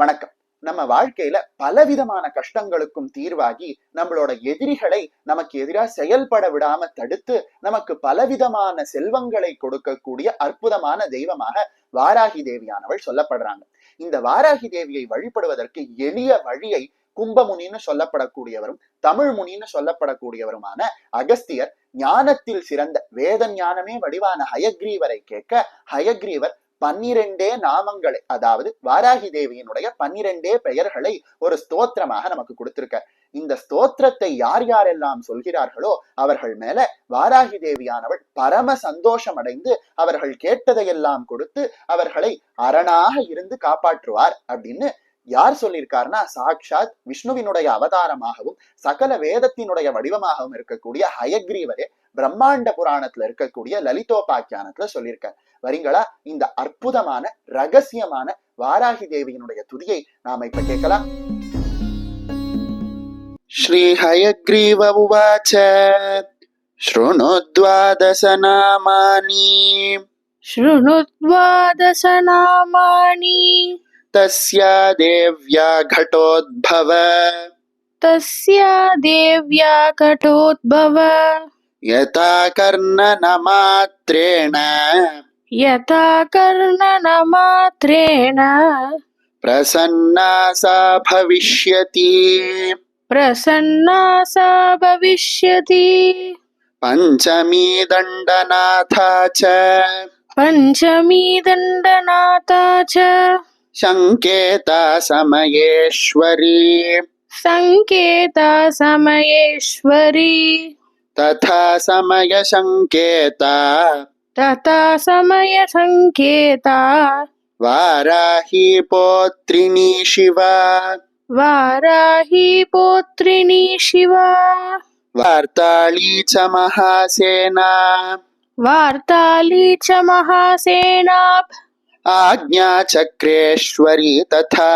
வணக்கம். நம்ம வாழ்க்கையில பலவிதமான கஷ்டங்களுக்கும் தீர்வாகி நம்மளோட எதிரிகளை நமக்கு எதிராக செயல்பட விடாம தடுத்து நமக்கு பலவிதமான செல்வங்களை கொடுக்கக்கூடிய அற்புதமான தெய்வமாக வாராகி தேவியானவள் சொல்லப்படுறாங்க. இந்த வாராகி தேவியை வழிபடுவதற்கு எளிய வழியை கும்பமுனின்னு சொல்லப்படக்கூடியவரும் தமிழ் முனின்னு சொல்லப்படக்கூடியவருமான அகஸ்தியர் ஞானத்தில் சிறந்த வேத ஞானமே வடிவான ஹயக்ரீவரை கேட்க, ஹயக்ரீவர் 12 நாமங்களை, அதாவது வாராகி தேவியினுடைய 12 பெயர்களை ஒரு ஸ்தோத்திரமாக நமக்கு கொடுத்திருக்க. இந்த ஸ்தோத்திரத்தை யார் யாரெல்லாம் சொல்கிறார்களோ அவர்கள் மேல வாராகி தேவியானவள் பரம சந்தோஷம் அடைந்து அவர்கள் கேட்டதையெல்லாம் கொடுத்து அவர்களை அரணாக இருந்து காப்பாற்றுவார் அப்படின்னு யார் சொல்லியிருக்காருன்னா, சாட்சாத் விஷ்ணுவினுடைய அவதாரமாகவும் சகல வேதத்தினுடைய வடிவமாகவும் இருக்கக்கூடிய ஹயக்ரீவரே பிரம்மாண்ட புராணத்துல இருக்கக்கூடிய லலிதோபாக்கியானத்துல சொல்லியிருக்கார். வரீங்களா? இந்த அற்புதமான ரகசியமான வாராகி தேவியினுடைய துதியை நாம இப்ப கேட்கலாம். ஸ்ரீ ஹயக்ரீவ உவாச்ச ஸ்ருணுத்வாதச நாமானி தஸ்யா தேவ்யா घटोद्भव यथा कर्णन प्रसन्ना सा भविष्यति पंचमी दंडनाथा च संकेता समयेश्वरी तथा समय संकेता वाराही पौत्रिणी शिवा वार्ताली च महासेना आज्ञा चक्रेश्वरी तथा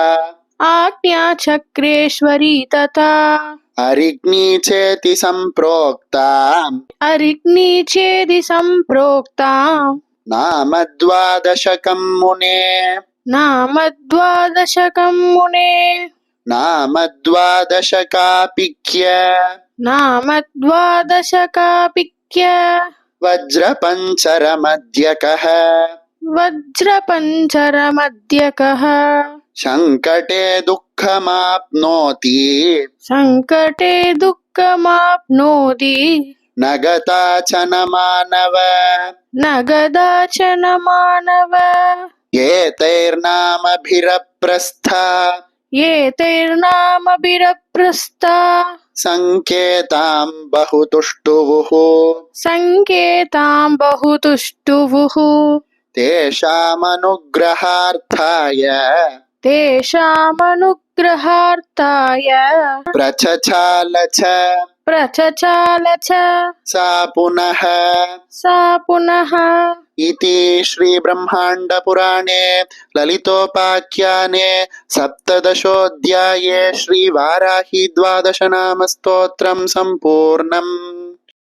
अरिग्नी चेति संप्रोक्ता नामद्वादशकं मुने नामद्वादशकापिक्य वज्रपञ्चरमध्यकः संकटे दुःखमाप्नोति नगता च न मानव एतैर्नामभिरप्रस्था संकेतां बहुतुष्टुवुः तेषामनुग्रहार्थाय प्रचचाल च सा पुनः इति श्री ब्रह्मांड पुराणे ललितोपाख्याने 17 श्री वाराही 12 नाम स्तोत्रम संपूर्णम्।